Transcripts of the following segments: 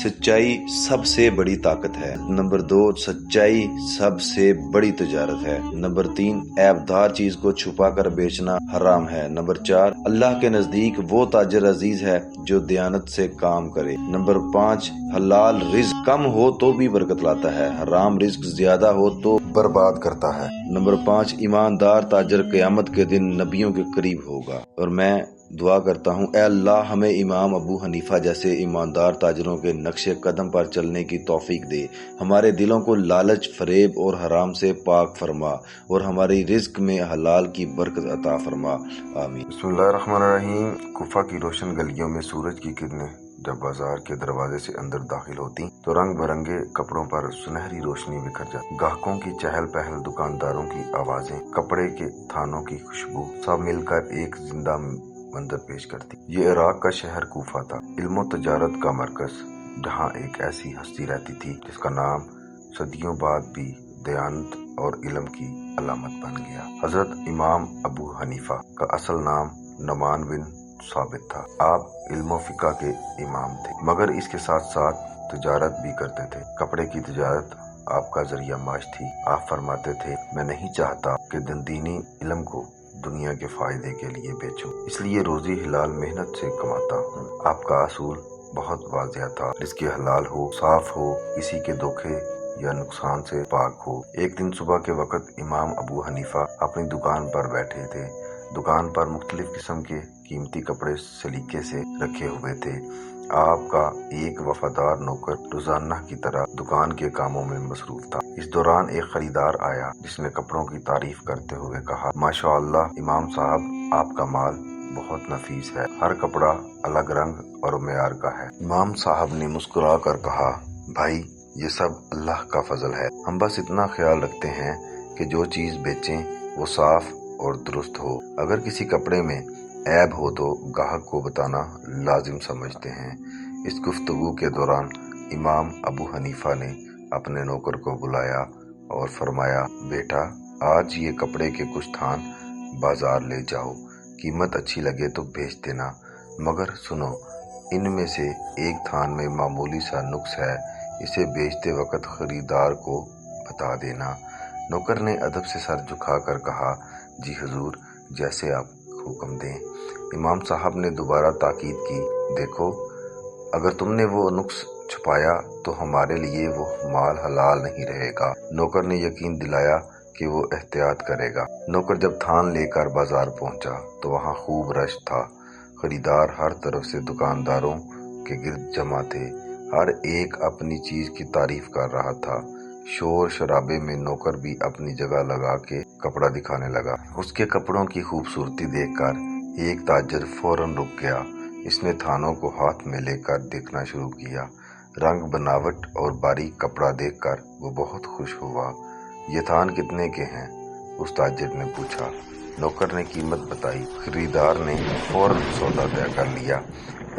सच्चाई सबसे बड़ी ताकत है। नंबर 2, सच्चाई सबसे बड़ी तजारत है। नंबर 3, ऐबदार चीज को छुपा कर बेचना हराम है। नंबर 4, अल्लाह के नजदीक वो ताजर अजीज है जो दयानत से काम करे। नंबर 5, हलाल रिज्क कम हो तो भी बरकत लाता है, हराम रिज्क ज्यादा हो तो बर्बाद करता है। नंबर 5, ईमानदार ताजर क़यामत के दिन नबियों के करीब होगा। और मैं दुआ करता हूँ, ऐ अल्लाह हमें इमाम अबू हनीफा जैसे ईमानदार ताजरों के नक्शे कदम पर चलने की तौफीक दे। हमारे दिलों को लालच, फरेब और हराम से पाक फरमा और हमारी रिज्क में हलाल की बरकत अता फरमा। आमीन। बिस्मिल्लाहिर्रहमानिर्रहीम। कुफा की रोशन गलियों में सूरज की किरणें जब बाजार के दरवाजे से अंदर दाखिल होती तो रंग बिरंगे कपड़ों पर सुनहरी रोशनी बिखर जाती। ग्राहकों की चहल पहल, दुकानदारों की आवाजें, कपड़े के थानों की खुशबू, सब मिलकर एक जिंदा मंजर पेश करती। ये इराक का शहर कूफा था, इल्म तजारत का मरकज, जहाँ एक ऐसी हस्ती रहती थी जिसका नाम सदियों बाद भी दयानत और इल्म की अलामत बन गया। हजरत इमाम अबू हनीफा का असल नाम नुमान बिन साबित था। आप इल्म फिका के इमाम थे, मगर इसके साथ साथ तजारत भी करते थे। कपड़े की तजारत आपका जरिया माश थी। आप फरमाते थे, मैं नहीं चाहता कि दीनी इल्म को दुनिया के फायदे के लिए बेचूं, इसलिए रोजी हिलाल मेहनत से कमाता हूँ। आपका असूल बहुत वाज़ेह था, रिज़्क़ हलाल हो, साफ हो, किसी के धोखे या नुकसान से पाक हो। एक दिन सुबह के वक्त इमाम अबू हनीफा अपनी दुकान पर बैठे थे। दुकान पर मुख्तलिफ किस्म के कीमती कपड़े सलीके से रखे हुए थे। आपका एक वफादार नौकर रोजाना की तरह दुकान के कामों में मसरूफ था। इस दौरान एक खरीदार आया जिसने कपड़ों की तारीफ करते हुए कहा, माशाअल्लाह इमाम साहब, आपका माल बहुत नफीस है, हर कपड़ा अलग रंग और मेयार का है। इमाम साहब ने मुस्कुरा कर कहा, भाई ये सब अल्लाह का फजल है, हम बस इतना ख्याल रखते हैं कि जो चीज बेचें वो साफ और दुरुस्त हो। अगर किसी कपड़े में ऐब हो तो ग्राहक को बताना लाजिम समझते हैं। इस गुफ्तगू के दौरान इमाम अबू हनीफा ने अपने नौकर को बुलाया और फरमाया, बेटा आज ये कपड़े के कुछ थान बाजार ले जाओ, कीमत अच्छी लगे तो बेच देना, मगर सुनो, इनमें से एक थान में मामूली सा नुक्स है, इसे बेचते वक्त खरीदार को बता देना। नौकर ने अदब से सर झुकाकर कहा, जी हुजूर, जैसे आप हुक्म दें। इमाम साहब ने दोबारा ताकीद की, देखो अगर तुमने वो नुक्स छुपाया तो हमारे लिए वो माल हलाल नहीं रहेगा। नौकर ने यकीन दिलाया कि वो एहतियात करेगा। नौकर जब थान लेकर बाजार पहुंचा तो वहां खूब रश था। खरीदार हर तरफ से दुकानदारों के गिर्द जमा थे, हर एक अपनी चीज की तारीफ कर रहा था। शोर शराबे में नौकर भी अपनी जगह लगा के कपड़ा दिखाने लगा। उसके कपड़ों की खूबसूरती देखकर एक ताजर फौरन रुक गया। इसने थानों को हाथ में लेकर देखना शुरू किया। रंग, बनावट और बारीक कपड़ा देखकर वो बहुत खुश हुआ। ये थान कितने के हैं? उस ताजिर ने पूछा। नौकर ने कीमत बताई। खरीदार ने फौरन सौदा तय कर लिया।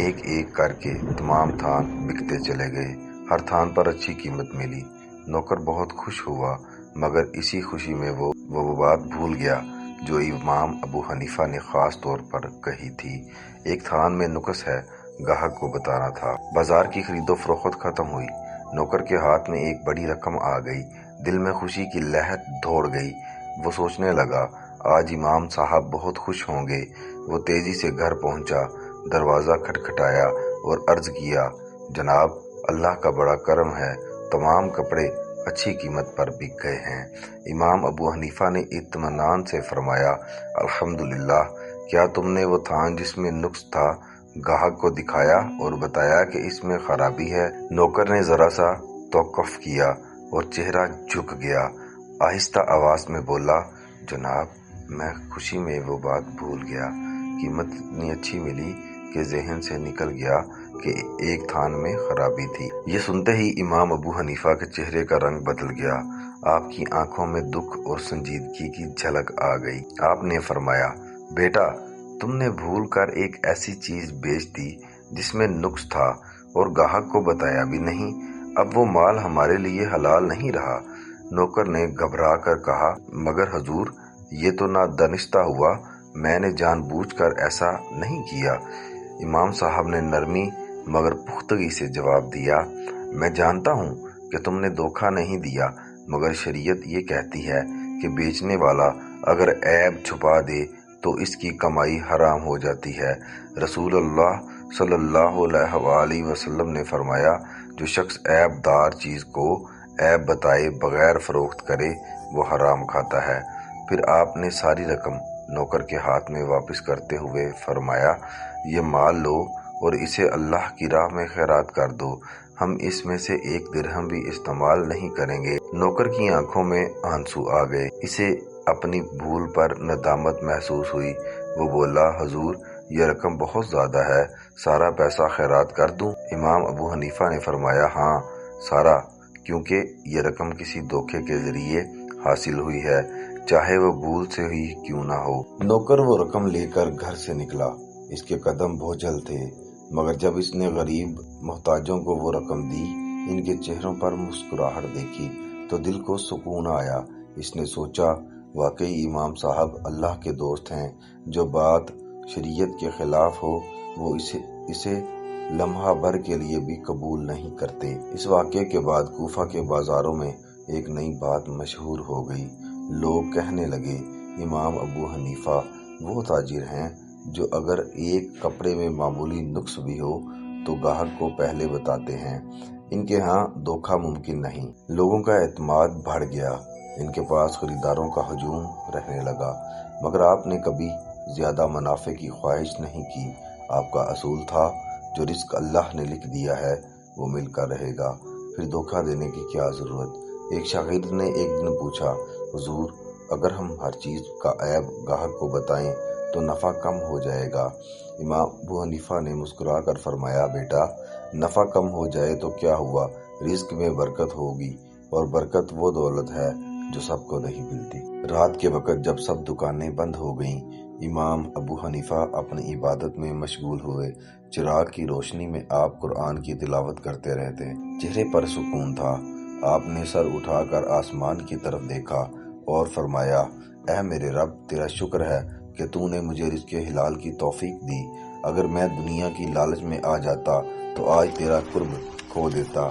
एक एक करके तमाम थान बिकते चले गए। हर थान पर अच्छी कीमत मिली। नौकर बहुत खुश हुआ, मगर इसी खुशी में वो बात भूल गया जो इमाम अबू हनीफा ने खास तौर पर कही थी। एक थान में नुक्स है, ग्राहक को बताना था। बाजार की खरीदो फरोख्त खत्म हुई। नौकर के हाथ में एक बड़ी रकम आ गई। दिल में खुशी की लहर दौड़ गई। वो सोचने लगा, आज इमाम साहब बहुत खुश होंगे। वो तेजी से घर पहुंचा, दरवाजा खटखटाया और अर्ज किया, जनाब अल्लाह का बड़ा करम है, तमाम कपड़े अच्छी कीमत पर बिक गए हैं। इमाम अबू हनीफा ने इत्मीनान से फरमाया, अल्हम्दुलिल्लाह, क्या तुमने वो थान जिसमें नुक्स था ग्राहक को दिखाया और बताया कि इसमें खराबी है? नौकर ने जरा सा तौक़ुफ़ किया और चेहरा झुक गया। आहिस्ता आवाज में बोला, जनाब मैं खुशी में वो बात भूल गया। कीमत इतनी अच्छी मिली कि जहन से निकल गया कि एक थान में खराबी थी। ये सुनते ही इमाम अबू हनीफा के चेहरे का रंग बदल गया। आपकी आंखों में दुख और संजीदगी की झलक आ गई। आपने फरमाया, बेटा तुमने भूल कर एक ऐसी चीज बेच दी जिसमें नुक्स था और ग्राहक को बताया भी नहीं। अब वो माल हमारे लिए हलाल नहीं रहा। नौकर ने घबरा कर कहा, मगर हजूर ये तो नादानिस्ता हुआ, मैंने जानबूझकर ऐसा नहीं किया। इमाम साहब ने नरमी मगर पुख्तगी से जवाब दिया, मैं जानता हूँ कि तुमने धोखा नहीं दिया, मगर शरीयत ये कहती है कि बेचने वाला अगर ऐब छुपा दे तो इसकी कमाई हराम हो जाती है। रसूलुल्लाह सल्लल्लाहु अलैहि वसल्लम ने फरमाया, जो शख्स ऐबदार चीज़ को ऐब बताए बगैर फरोख्त करे वो हराम खाता है। फिर आपने सारी रकम नौकर के हाथ में वापस करते हुए फरमाया, ये माल लो और इसे अल्लाह की राह में खैरात कर दो, हम इसमें से एक दिरहम भी इस्तेमाल नहीं करेंगे। नौकर की आंखों में आंसू आ गए, इसे अपनी भूल पर नदामत महसूस हुई। वो बोला, हुजूर ये रकम बहुत ज़्यादा है, सारा पैसा खैरात कर दूं? इमाम अबू हनीफा ने फरमाया, हाँ सारा, क्योंकि ये रकम किसी धोखे के जरिए हासिल हुई है, चाहे वो भूल से ही क्यों ना हो। नौकर वो रकम लेकर घर से निकला। इसके कदम बोझल थे, मगर जब इसने गरीब मोहताजों को वो रकम दी, इनके चेहरों पर मुस्कुराहट देखी तो दिल को सुकून आया। इसने सोचा, वाकई इमाम साहब अल्लाह के दोस्त हैं, जो बात शरीयत के खिलाफ हो वो इसे लम्हा भर के लिए भी कबूल नहीं करते। इस वाक़े के बाद कूफा के बाजारों में एक नई बात मशहूर हो गई। लोग कहने लगे, इमाम अबू हनीफा वो ताजिर हैं जो अगर एक कपड़े में मामूली नुक्स भी हो तो गाहक को पहले बताते हैं। इनके यहाँ धोखा मुमकिन नहीं। लोगों का एतमाद बढ़ गया, इनके पास खरीदारों का हजूम रहने लगा। मगर आपने कभी ज़्यादा मुनाफे की ख्वाहिश नहीं की। आपका असूल था, जो रिस्क अल्लाह ने लिख दिया है वो मिलकर रहेगा, फिर धोखा देने की क्या ज़रूरत। एक शागिर्द ने एक दिन पूछा, हुजूर अगर हम हर चीज़ का ऐब गाहक को बताएं तो नफ़ा कम हो जाएगा। इमाम अबू हनीफा ने मुस्कुरा कर फरमाया, बेटा नफ़ा कम हो जाए तो क्या हुआ, रिस्क में बरकत होगी, और बरकत वो दौलत है जो सबको नहीं मिलती। रात के वक़्त जब सब दुकानें बंद हो गईं, इमाम अबू हनीफा अपनी इबादत में मशगूल हुए। चिराग की रोशनी में आप कुरान की तिलावत करते रहते, चेहरे पर सुकून था। आपने सर उठाकर आसमान की तरफ देखा और फरमाया, ऐ मेरे रब, तेरा शुक्र है कि तूने मुझे रिज़्क़ हिलाल की तौफीक दी। अगर मैं दुनिया की लालच में आ जाता तो आज तेरा कुर्ब खो देता।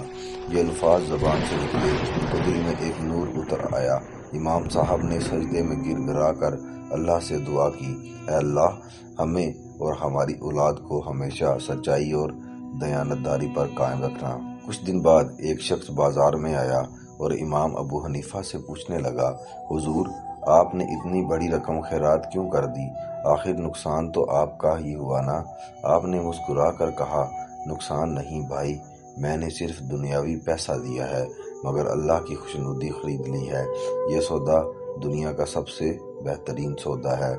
ये अल्फाज ज़बान से निकले तो दिल में एक नूर उतर आया। इमाम साहब ने सजदे में गिड़गिड़ा कर अल्लाह से दुआ की, ऐ अल्लाह हमें और हमारी औलाद को हमेशा सच्चाई और दयानतदारी पर कायम रखना। कुछ दिन बाद एक शख्स बाजार में आया और इमाम अबू हनीफा से पूछने लगा, हुजूर आपने इतनी बड़ी रकम खैरात क्यों कर दी, आखिर नुकसान तो आपका ही हुआ ना। आपने मुस्कुरा कर कहा, नुकसान नहीं भाई, मैंने सिर्फ दुनियावी पैसा दिया है, मगर अल्लाह की खुशनुदी खरीद ली है। ये सौदा दुनिया का सबसे बेहतरीन सौदा है।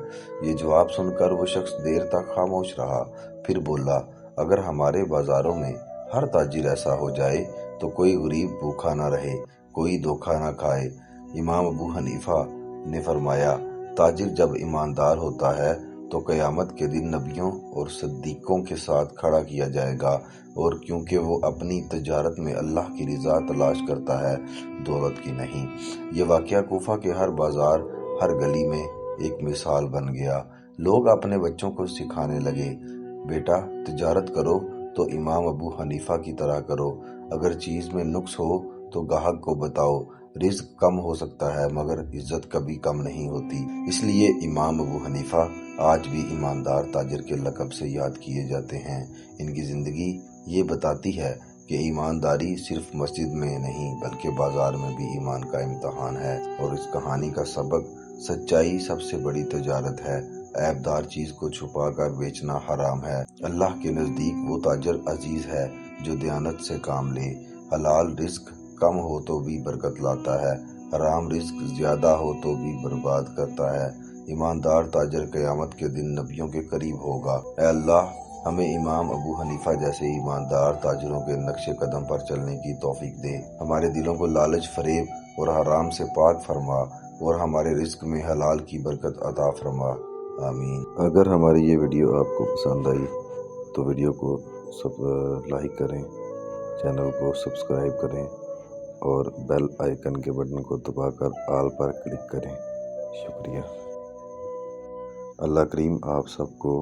ये जवाब सुनकर वो शख्स देर तक खामोश रहा, फिर बोला, अगर हमारे बाजारों में हर ताजिर ऐसा हो जाए तो कोई गरीब भूखा ना रहे, कोई धोखा ना खाए। इमाम अबू हनीफा ने फरमाया, ताजिर जब ईमानदार होता है तो क़यामत के दिन नबियों और सिद्दीकों के साथ खड़ा किया जाएगा, और क्योंकि वो अपनी तजारत में अल्लाह की रज़ा तलाश करता है, दौलत की नहीं। ये वाक़या कूफा के हर बाजार, हर गली में एक मिसाल बन गया। लोग अपने बच्चों को सिखाने लगे, बेटा तजारत करो तो इमाम अबू हनीफा की तरह करो, अगर चीज़ में नुक्स हो तो गाहक को बताओ। रिस्क कम हो सकता है मगर इज्जत कभी कम नहीं होती। इसलिए इमाम अबू हनीफा आज भी ईमानदार ताजिर के लक़ब से याद किए जाते हैं। इनकी ज़िंदगी ये बताती है कि ईमानदारी सिर्फ मस्जिद में नहीं बल्कि बाजार में भी ईमान का इम्तहान है। और इस कहानी का सबक, सच्चाई सबसे बड़ी तजारत है, ऐबदार चीज़ को छुपा कर बेचना हराम है। अल्लाह के नज़दीक वो ताजर अजीज़ है जो दयानत से काम ले। हलाल रिस्क कम हो तो भी बरकत लाता है, हराम रिस्क ज़्यादा हो तो भी बर्बाद करता है। ईमानदार ताजर क़यामत के दिन नबियों के करीब होगा। ऐ अल्लाह हमें इमाम अबू हनीफा जैसे ईमानदार ताजरों के नक्शे कदम पर चलने की तौफीक दे। हमारे दिलों को लालच, फरेब और हराम से पाक फरमा, और हमारे रिस्क में हलाल की बरकत अता फरमा। आमीन। अगर हमारी ये वीडियो आपको पसंद आई तो वीडियो को लाइक करें, चैनल को सब्सक्राइब करें और बेल आइकन के बटन को दबाकर ऑल पर क्लिक करें। शुक्रिया। अल्लाह करीम आप सबको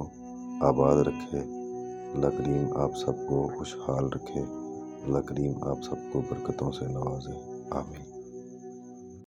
आबाद रखे। اللہ کریم آپ سب کو خوشحال رکھے، اللہ کریم آپ سب کو برکتوں سے نوازے، آمین۔